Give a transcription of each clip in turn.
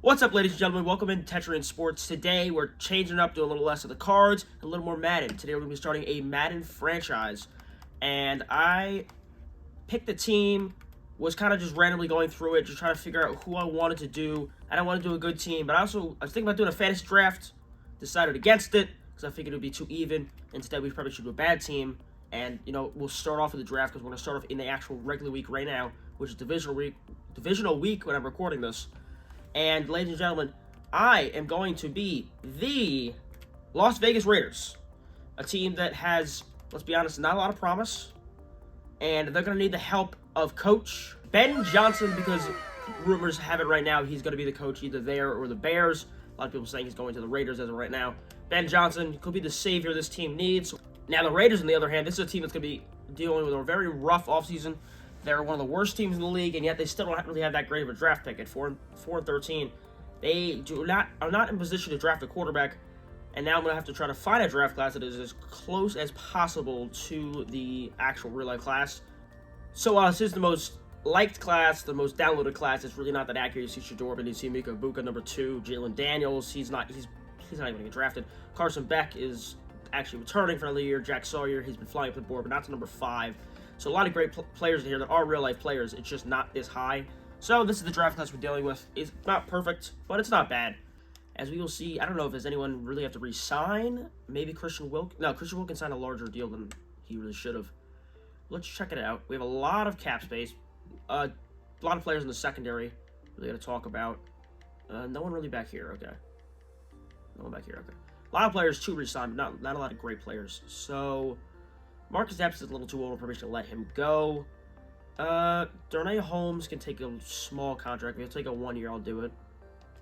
What's up, ladies and gentlemen? Welcome in Tetrian Sports. Today, we're changing up, doing a little less of the cards, a little more Madden. Today, we're going to be starting a Madden franchise. And I picked the team, was kind of just randomly going through it, just trying to figure out who I wanted to do. I don't want to do a good team, but I was thinking about doing a fantasy draft, decided against it, because I figured it would be too even. Instead, we probably should do a bad team. And, we'll start off with the draft, because we're going to start off in the actual regular week right now, which is divisional week when I'm recording this. And, ladies and gentlemen, I am going to be the Las Vegas Raiders, a team that has, let's be honest, not a lot of promise, and they're going to need the help of Coach Ben Johnson, because rumors have it right now he's going to be the coach either there or the Bears. A lot of people saying he's going to the Raiders as of right now. Ben Johnson could be the savior this team needs. Now, the Raiders, on the other hand, this is a team that's going to be dealing with a very rough offseason. They're one of the worst teams in the league, and yet they still don't really have that great of a draft pick at 4-13. They are not in position to draft a quarterback, and now I'm going to have to try to find a draft class that is as close as possible to the actual real-life class. So while this is the most liked class, the most downloaded class, it's really not that accurate. You see Shador, and you see Mika Ibuka, number 2, Jalen Daniels, he's not even going to get drafted. Carson Beck is actually returning for another year. Jack Sawyer, he's been flying up the board, but not to number 5. So a lot of great players in here that are real-life players. It's just not this high. So this is the draft class we're dealing with. It's not perfect, but it's not bad. As we will see, I don't know if there's anyone really have to re-sign. Maybe Christian Wilkins. No, Christian Wilkins signed a larger deal than he really should have. Let's check it out. We have a lot of cap space. A lot of players in the secondary really got to talk about. No one really back here. Okay. No one back here. Okay. A lot of players to re-sign, but not a lot of great players. So Marcus Epps is a little too old for permission to let him go. Darnay Holmes can take a small contract. If he'll take a 1 year, I'll do it.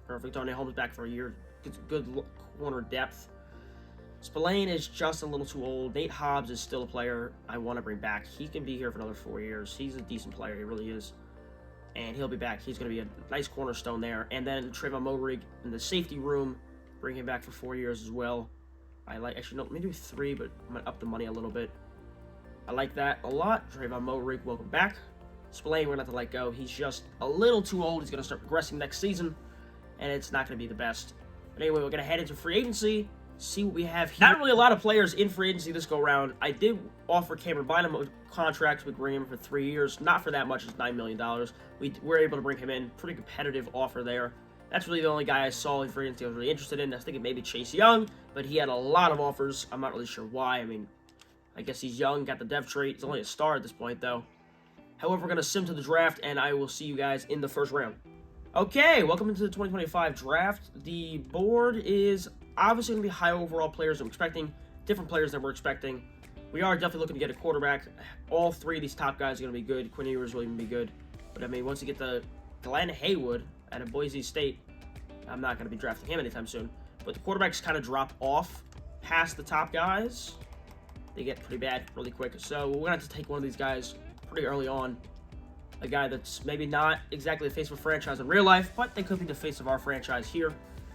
Perfect. Darnay Holmes back for a year. Gets good corner depth. Spillane is just a little too old. Nate Hobbs is still a player I want to bring back. He can be here for another 4 years. He's a decent player. He really is. And he'll be back. He's going to be a nice cornerstone there. And then Trayvon Moehrig in the safety room. Bring him back for 4 years as well. Actually, no, let me do 3, but I'm going to up the money a little bit. I like that a lot. Trayvon Moehrig, welcome back. Spillane, we're going to have to let go. He's just a little too old. He's going to start progressing next season, and it's not going to be the best. But anyway, we're going to head into free agency, see what we have here. Not really a lot of players in free agency this go-around. I did offer Cameron Bynum a contract. We bring him for 3 years. Not for that much. It's $9 million. We were able to bring him in. Pretty competitive offer there. That's really the only guy I saw in free agency I was really interested in. I was thinking maybe Chase Young, but he had a lot of offers. I'm not really sure why. I mean, I guess he's young, got the dev trait. He's only a star at this point, though. However, we're going to sim to the draft, and I will see you guys in the first round. Okay, welcome into the 2025 draft. The board is obviously going to be high overall players I'm expecting, different players than we're expecting. We are definitely looking to get a quarterback. All 3 of these top guys are going to be good. Quinn Ewers will even be good. But, I mean, once you get the Glenn Haywood out of Boise State, I'm not going to be drafting him anytime soon. But the quarterbacks kind of drop off past the top guys. They get pretty bad really quick. So we're going to have to take one of these guys pretty early on. A guy that's maybe not exactly the face of a franchise in real life, but they could be the face of our franchise here.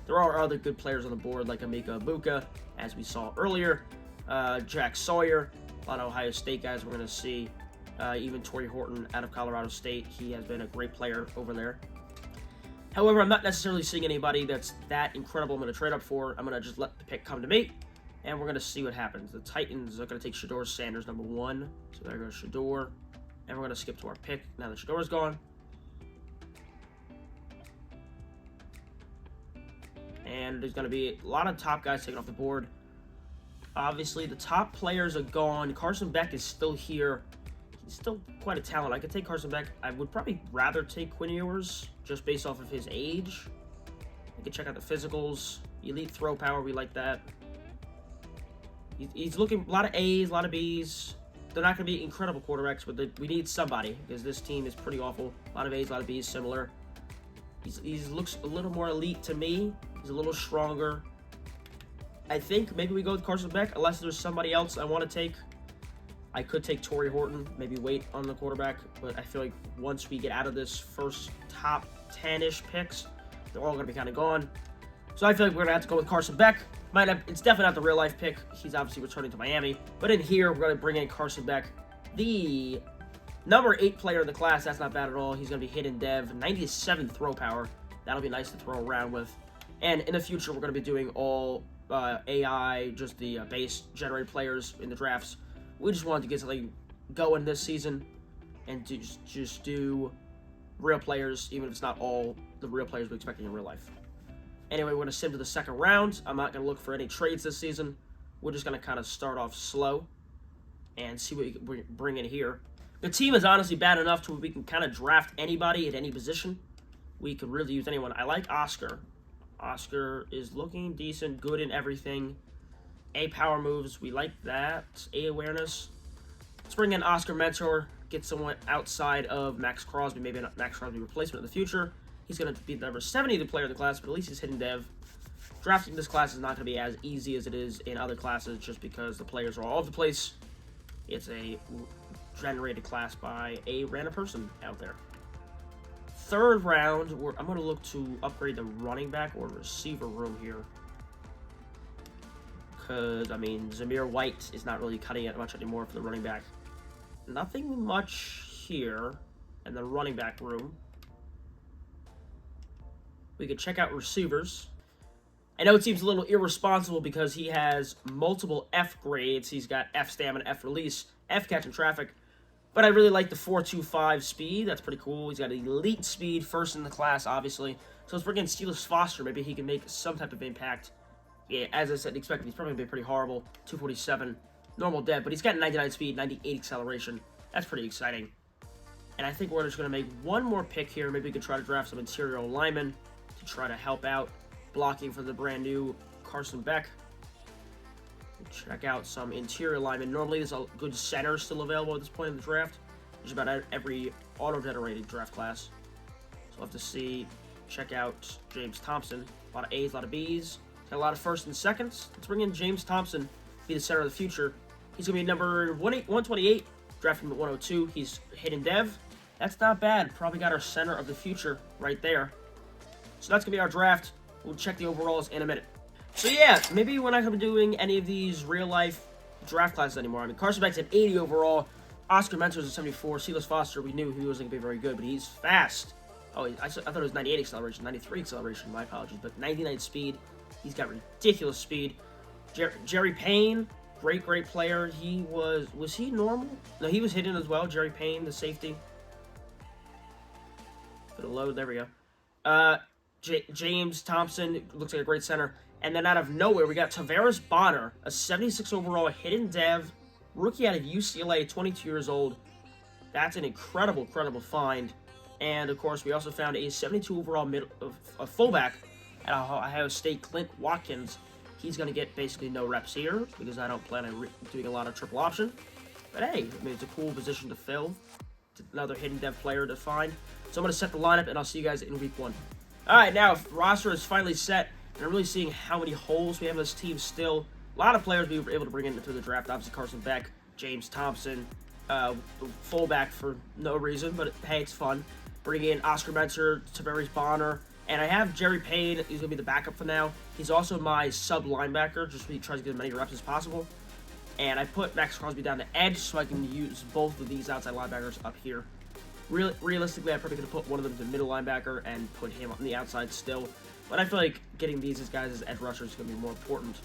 There are other good players on the board like Mika Ibuka, as we saw earlier. Jack Sawyer, a lot of Ohio State guys we're going to see. Even Torrey Horton out of Colorado State. He has been a great player over there. However, I'm not necessarily seeing anybody that's that incredible I'm going to trade up for. I'm going to just let the pick come to me, and we're going to see what happens. The Titans are going to take Shador Sanders, number 1. So there goes Shador. And we're going to skip to our pick now that Shador's gone. And there's going to be a lot of top guys taken off the board. Obviously, the top players are gone. Carson Beck is still here. He's still quite a talent. I could take Carson Beck. I would probably rather take Quinn Ewers just based off of his age. You can check out the physicals. Elite throw power. We like that. He's looking a lot of A's, a lot of B's. They're not going to be incredible quarterbacks, but we need somebody because this team is pretty awful. A lot of A's, a lot of B's, similar. He looks a little more elite to me. He's a little stronger. I think maybe we go with Carson Beck, unless there's somebody else I want to take. I could take Torrey Horton, maybe wait on the quarterback, but I feel like once we get out of this first top 10-ish picks, they're all going to be kind of gone. So I feel like we're going to have to go with Carson Beck. It's definitely not the real-life pick. He's obviously returning to Miami. But in here, we're going to bring in Carson Beck, the number 8 player in the class. That's not bad at all. He's going to be hidden dev. 97 throw power. That'll be nice to throw around with. And in the future, we're going to be doing all AI, just the base generated players in the drafts. We just wanted to get something going this season and to just do real players, even if it's not all the real players we're expecting in real life. Anyway, we're going to sim to the second round. I'm not going to look for any trades this season. We're just going to kind of start off slow and see what we can bring in here. The team is honestly bad enough to where we can kind of draft anybody at any position. We could really use anyone. I like Oscar. Oscar is looking decent, good in everything. A power moves, we like that. A awareness. Let's bring in Oscar Mentor, get someone outside of Max Crosby, maybe not Max Crosby replacement in the future. He's going to be the number 70 player in the class, but at least he's hidden dev. Drafting this class is not going to be as easy as it is in other classes just because the players are all over the place. It's a generated class by a random person out there. Third round, I'm going to look to upgrade the running back or receiver room here. Because, I mean, Zamir White is not really cutting it much anymore for the running back. Nothing much here in the running back room. We could check out receivers. I know it seems a little irresponsible because he has multiple F grades. He's got F stamina, F release, F catching traffic. But I really like the 4.25 speed. That's pretty cool. He's got elite speed, first in the class, obviously. So let's bring in Steelers Foster. Maybe he can make some type of impact. Yeah, as I said, expected, he's probably going to be pretty horrible. 247, normal dev. But he's got 99 speed, 98 acceleration. That's pretty exciting. And I think we're just going to make one more pick here. Maybe we could try to draft some interior linemen to try to help out blocking for the brand new Carson Beck. Check out some interior linemen. Normally, there's a good center still available at this point in the draft. Just about every auto-generated draft class. So we'll have to see. Check out James Thompson. A lot of A's, a lot of B's. Got a lot of first and seconds. Let's bring in James Thompson, be the center of the future. He's going to be number 128, drafted him at 102. He's hidden dev. That's not bad. Probably got our center of the future right there. So that's going to be our draft. We'll check the overalls in a minute. So yeah, maybe we're not going to be doing any of these real-life draft classes anymore. I mean, Carson Beck's at 80 overall. Oscar Mentor's at 74. Silas Foster, we knew he wasn't going to be very good, but he's fast. Oh, I thought it was 98 acceleration, 93 acceleration, my apologies, but 99 speed. He's got ridiculous speed. Jerry Payne, great player. He was he normal? No, he was hidden as well. Jerry Payne, the safety. Put a load, there we go. James Thompson, looks like a great center. And then out of nowhere, we got Tavares Bonner, a 76 overall hidden dev, rookie out of UCLA, 22 years old. That's an incredible find. And, of course, we also found a 72 overall fullback at Ohio State, Clint Watkins. He's going to get basically no reps here because I don't plan on doing a lot of triple option. But, hey, I mean, it's a cool position to fill. It's another hidden dev player to find. So I'm going to set the lineup, and I'll see you guys in week 1. All right, now, roster is finally set. And I'm really seeing how many holes we have in this team still. A lot of players we were able to bring in through the draft. Obviously, Carson Beck, James Thompson, fullback for no reason, but hey, it's fun. Bringing in Oscar Mentor, Tavares Bonner, and I have Jerry Payne. He's going to be the backup for now. He's also my sub linebacker, just so he tries to get as many reps as possible. And I put Max Crosby down the edge so I can use both of these outside linebackers up here. Realistically, I probably could have put one of them to middle linebacker and put him on the outside still. But I feel like getting these as guys as edge rushers is going to be more important.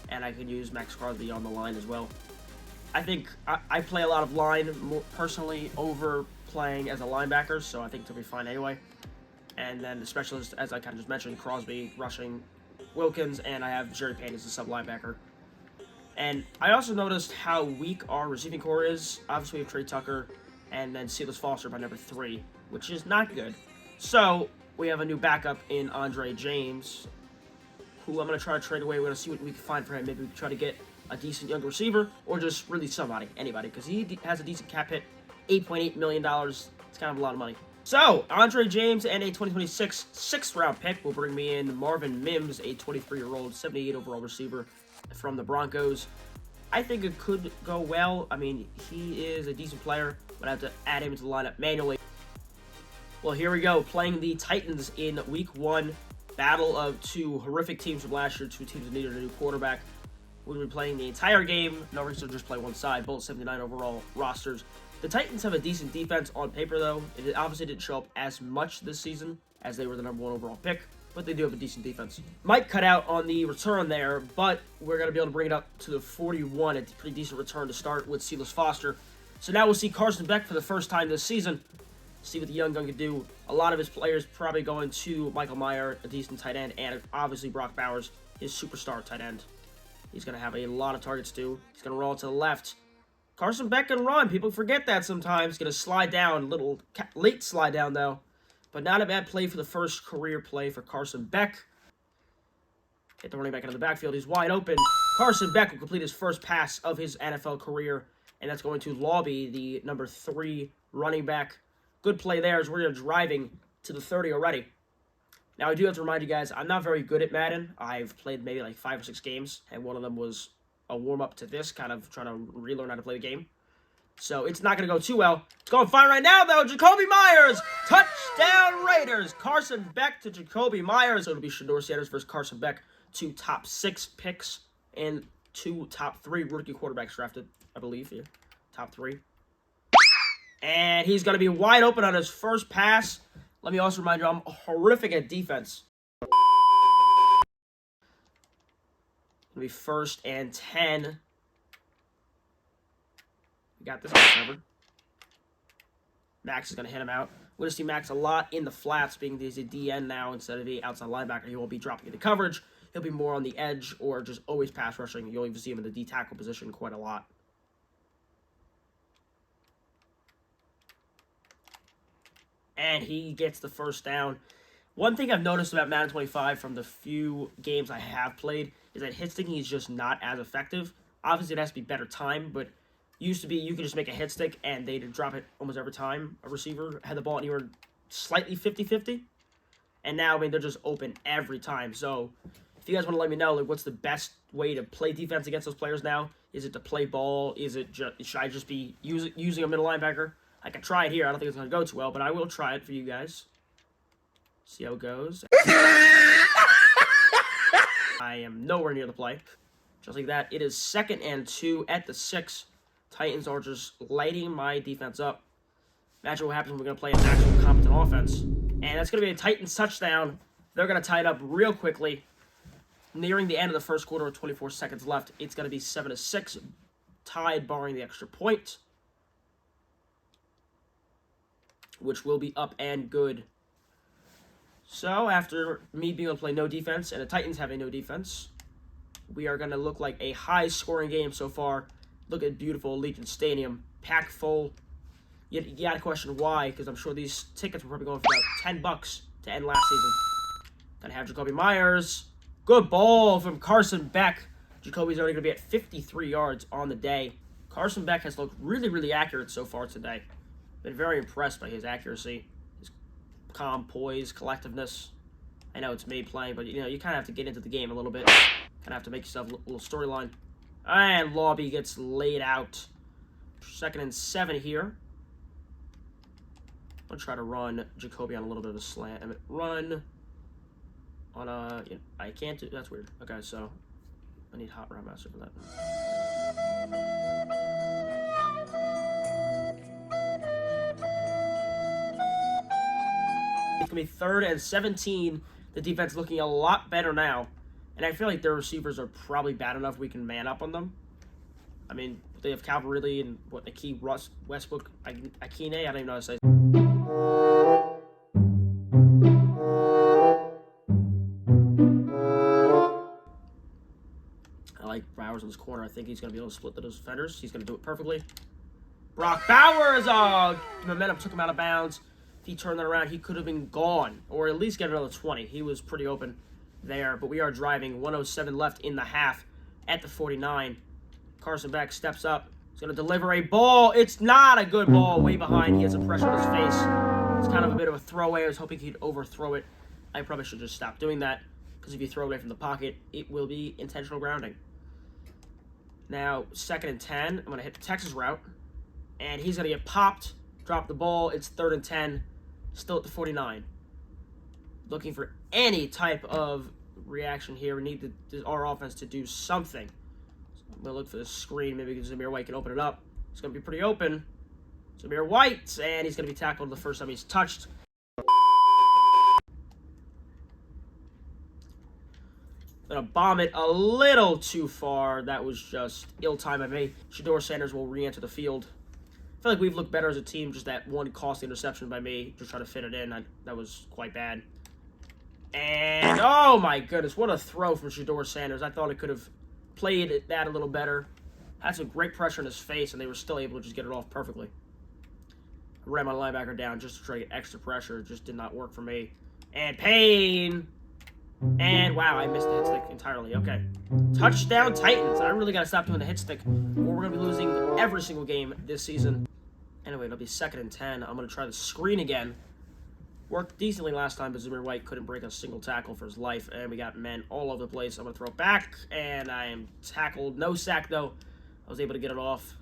And I could use Max Crosby on the line as well. I think I play a lot of line more personally over playing as a linebacker, so I think it'll be fine anyway. And then the specialist, as I kind of just mentioned, Crosby, rushing, Wilkins, and I have Jerry Payne as a sub linebacker. And I also noticed how weak our receiving core is. Obviously, we have Trey Tucker and then Silas Foster by number 3, which is not good. So we have a new backup in Andre James, who I'm going to try to trade away. We're going to see what we can find for him. Maybe we can try to get a decent younger receiver, or just really anybody, because he has a decent cap hit, $8.8 million. It's kind of a lot of money. So, Andre James and a 2026 6th-round pick will bring me in Marvin Mims, a 23-year-old, 78 overall receiver from the Broncos. I think it could go well. I mean, he is a decent player, but I have to add him to the lineup manually. Well, here we go, playing the Titans in week 1. Battle of two horrific teams from last year, two teams that needed a new quarterback. We'll be playing the entire game. No reason to just play one side. Both 79 overall rosters. The Titans have a decent defense on paper, though. It obviously didn't show up as much this season as they were the #1 overall pick, but they do have a decent defense. Might cut out on the return there, but we're going to be able to bring it up to the 41. It's a pretty decent return to start with Silas Foster. So now we'll see Carson Beck for the first time this season. See what the young gun can do. A lot of his players probably going to Michael Mayer, a decent tight end, and obviously Brock Bowers, his superstar tight end. He's going to have a lot of targets too. He's going to roll to the left. Carson Beck can run. People forget that sometimes. Going to slide down. Little late slide down, though. But not a bad play for the first career play for Carson Beck. Hit the running back into the backfield. He's wide open. Carson Beck will complete his first pass of his NFL career. And that's going to Lobby, the #3 running back. Good play there as we're driving to the 30 already. Now, I do have to remind you guys, I'm not very good at Madden. I've played maybe like 5 or 6 games, and one of them was a warm-up to this, kind of trying to relearn how to play the game. So it's not going to go too well. It's going fine right now, though. Jacoby Myers! Touchdown Raiders! Carson Beck to Jacoby Myers. It'll be Shedeur Sanders versus Carson Beck. 2 top 6 picks and 2 top 3 rookie quarterbacks drafted, I believe, here. Top 3. And he's going to be wide open on his first pass. Let me also remind you, I'm horrific at defense. It'll be 1st and 10. We got this covered. Max is going to hit him out. We're going to see Max a lot in the flats, being he's a DN now instead of the outside linebacker. He won't be dropping into coverage. He'll be more on the edge or just always pass rushing. You'll even see him in the D tackle position quite a lot. And he gets the first down. One thing I've noticed about Madden 25 from the few games I have played is that hit sticking is just not as effective. Obviously, it has to be better time, but used to be you could just make a hit stick and they'd drop it almost every time a receiver had the ball anywhere slightly 50-50. And now, I mean, they're just open every time. So if you guys want to let me know, like, what's the best way to play defense against those players now? Is it to play ball? Is it should I just be using a middle linebacker? I can try it here. I don't think it's going to go too well, but I will try it for you guys. See how it goes. I am nowhere near the play. Just like that, it is 2nd and 2 at the 6. Titans are just lighting my defense up. Imagine what happens when we're going to play an actual competent offense. And that's going to be a Titans touchdown. They're going to tie it up real quickly. Nearing the end of the first quarter with 24 seconds left, it's going to be 7-6. Tied, barring the extra point. Which will be up and good. So, after me being able to play no defense and the Titans having no defense, we are going to look like a high-scoring game so far. Look at beautiful Allegiant Stadium, packed full. You got to question why, because I'm sure these tickets were probably going for about $10 to end last season. Gonna have Jacoby Myers. Good ball from Carson Beck. Jacoby's already going to be at 53 yards on the day. Carson Beck has looked really, really accurate so far today. Been very impressed by his accuracy, his calm poise, collectiveness. I know it's me playing, but you know, you kind of have to get into the game a little bit. Kind of have to make yourself a little storyline. And Lobby gets laid out. 2nd and 7 here. I'm going to try to run Jacoby on a little bit of a slant. I mean, run on a... You know, I can't do... That's weird. Okay, so I need Hot Route Master for that. It's going to be 3rd and 17. The defense looking a lot better now. And I feel like their receivers are probably bad enough we can man up on them. I mean, they have Calvin Ridley and Nakeem Westbrook, Akine, I don't even know how to say. I like Bowers in this corner. I think he's going to be able to split those defenders. He's going to do it perfectly. Brock Bowers! Momentum took him out of bounds. If he turned that around, he could have been gone, or at least get another 20. He was pretty open there, but we are driving. 1:07 left in the half at the 49. Carson Beck steps up. He's going to deliver a ball. It's not a good ball. Way behind. He has some pressure on his face. It's kind of a bit of a throwaway. I was hoping he'd overthrow it. I probably should just stop doing that, because if you throw it away from the pocket, it will be intentional grounding. Now, 2nd and 10. I'm going to hit the Texas route, and he's going to get popped. Drop the ball. It's 3rd and 10. Still at the 49. Looking for any type of reaction here. We need our offense to do something. So I'm going to look for the screen. Maybe Zamir White can open it up. It's going to be pretty open. Zamir White, and he's going to be tackled the first time he's touched. Gonna bomb it a little too far. That was just ill-timed by me. Shedeur Sanders will re-enter the field. I feel like we've looked better as a team. Just that one costly interception by me. Just trying to fit it in. That was quite bad. And, oh my goodness, what a throw from Shedeur Sanders. I thought it could have played that a little better. Had some great pressure in his face, and they were still able to just get it off perfectly. I ran my linebacker down just to try to get extra pressure. It just did not work for me. And Payne. And, wow, I missed the hit stick entirely. Okay. Touchdown Titans. I really got to stop doing the hit stick, or we're going to be losing every single game this season. Anyway, it'll be 2nd and 10. I'm going to try the screen again. Worked decently last time, but Zamir White couldn't break a single tackle for his life, and we got men all over the place. I'm going to throw it back, and I am tackled. No sack, though. I was able to get it off.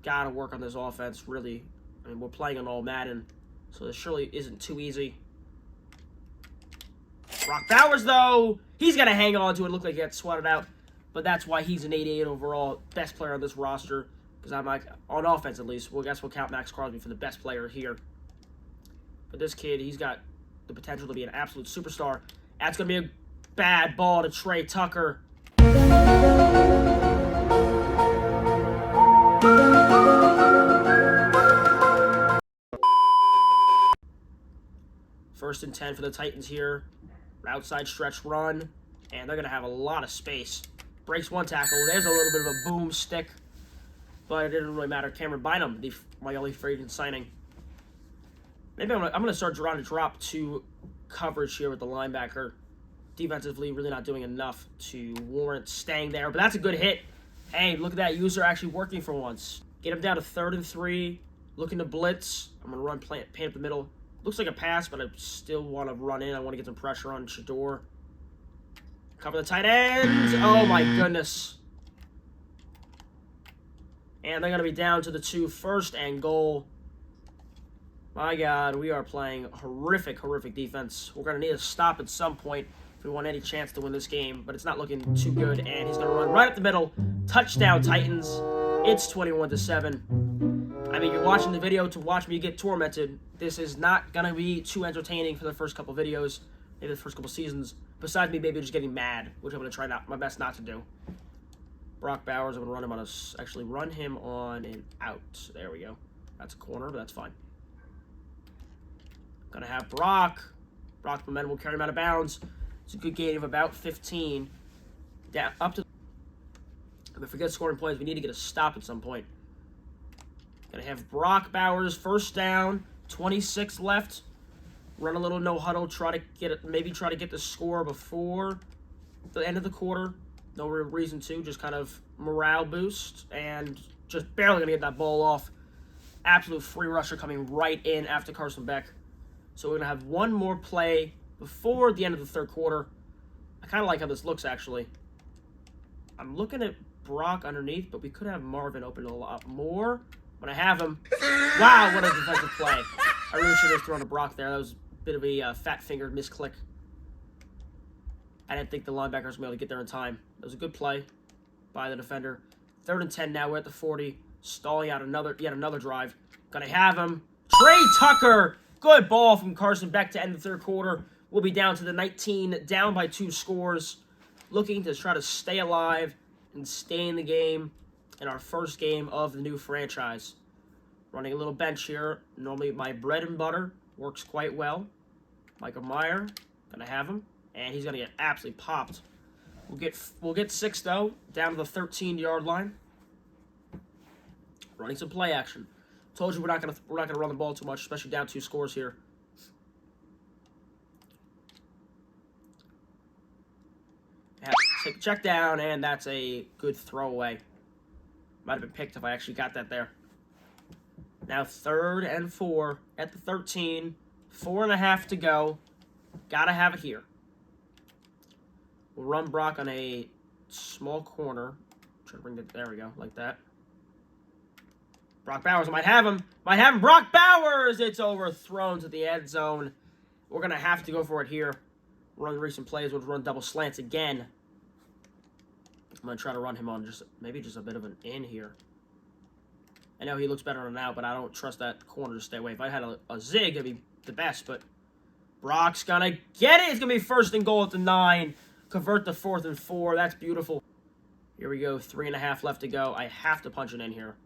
Got to work on this offense, really. I mean, we're playing on all Madden, so this surely isn't too easy. Brock Bowers, though, he's going to hang on to it. Looked like he got swatted out, but that's why he's an 88 overall, best player on this roster, because I'm like, on offense at least. Well, I guess we'll count Max Crosby for the best player here. But this kid, he's got the potential to be an absolute superstar. That's going to be a bad ball to Trey Tucker. First and 10 for the Titans here. Outside stretch run. And they're going to have a lot of space. Breaks one tackle. There's a little bit of a boom stick. But it didn't really matter. Cameron Bynum, my only free agent signing. Maybe I'm going to start trying to drop to coverage here with the linebacker. Defensively, really not doing enough to warrant staying there. But that's a good hit. Hey, look at that. User actually working for once. Get him down to 3rd and 3. Looking to blitz. I'm going to run paint up the middle. Looks like a pass, but I still want to run in. I want to get some pressure on Shedeur. Cover the tight ends. Oh, my goodness. And they're going to be down to the 2. 1st and goal. My God, we are playing horrific, horrific defense. We're going to need a stop at some point if we want any chance to win this game, but it's not looking too good, and he's going to run right up the middle. Touchdown, Titans. It's 21-7. I mean, you're watching the video to watch me get tormented. This is not going to be too entertaining for the first couple videos, maybe the first couple seasons, besides me maybe just getting mad, which I'm going to try my best not to do. Brock Bowers, I'm going to run him on actually run him on an out. There we go. That's a corner, but that's fine. Gonna have Brock. Brock's momentum will carry him out of bounds. It's a good gain of about 15. Down up to. If we forget scoring points, we need to get a stop at some point. Gonna have Brock Bowers, 1st down, 26 left. Run a little no huddle. Try to get it. Maybe try to get the score before the end of the quarter. No real reason to. Just kind of morale boost and just barely gonna get that ball off. Absolute free rusher coming right in after Carson Beck. So we're going to have one more play before the end of the 3rd quarter. I kind of like how this looks, actually. I'm looking at Brock underneath, but we could have Marvin open a lot more. When I have him, wow, what a defensive play. I really should have thrown to Brock there. That was a bit of a fat-fingered misclick. I didn't think the linebacker was going to be able to get there in time. That was a good play by the defender. 3rd and 10 now. We're at the 40. Stalling out yet another drive. Going to have him. Trey Tucker! Good ball from Carson Beck to end the 3rd quarter. We'll be down to the 19, down by 2 scores. Looking to try to stay alive and stay in the game in our first game of the new franchise. Running a little bench here. Normally my bread and butter. Works quite well. Michael Meyer. Gonna have him. And he's gonna get absolutely popped. We'll get 6 though. Down to the 13-yard line. Running some play action. Told you we're not gonna run the ball too much, especially down 2 scores here. Take a check down, and that's a good throwaway. Might have been picked if I actually got that there. Now 3rd and 4 at the 13. 4.5 to go. Gotta have it here. We'll run Brock on a small corner. Try to bring it. There we go, like that. Brock Bowers might have him. Might have him. Brock Bowers! It's overthrown to the end zone. We're going to have to go for it here. Run recent plays. We'll run double slants again. I'm going to try to run him on maybe just a bit of an in here. I know he looks better on an out, but I don't trust that corner to stay away. If I had a zig, it'd be the best, but Brock's going to get it. It's going to be 1st and goal at the 9. convert the 4th and 4. That's beautiful. Here we go. 3.5 left to go. I have to punch it in here.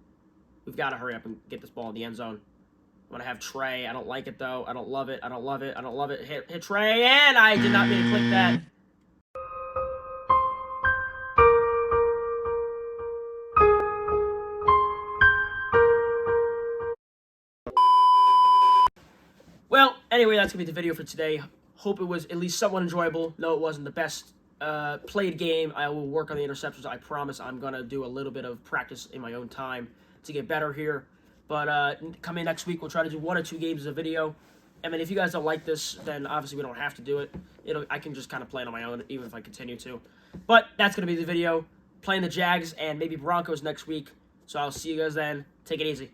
We've got to hurry up and get this ball in the end zone. I'm going to have Trey. I don't like it, though. I don't love it. I don't love it. I don't love it. Hit Trey, and I did not mean to click that. Well, anyway, that's going to be the video for today. Hope it was at least somewhat enjoyable. No, it wasn't the best played game. I will work on the interceptions. I promise I'm going to do a little bit of practice in my own time to get better here. But coming next week, we'll try to do 1 or 2 games of video. I mean, if you guys don't like this, then obviously we don't have to do it. I can just kind of play it on my own, even if I continue to. But that's going to be the video. Playing the Jags and maybe Broncos next week. So I'll see you guys then. Take it easy.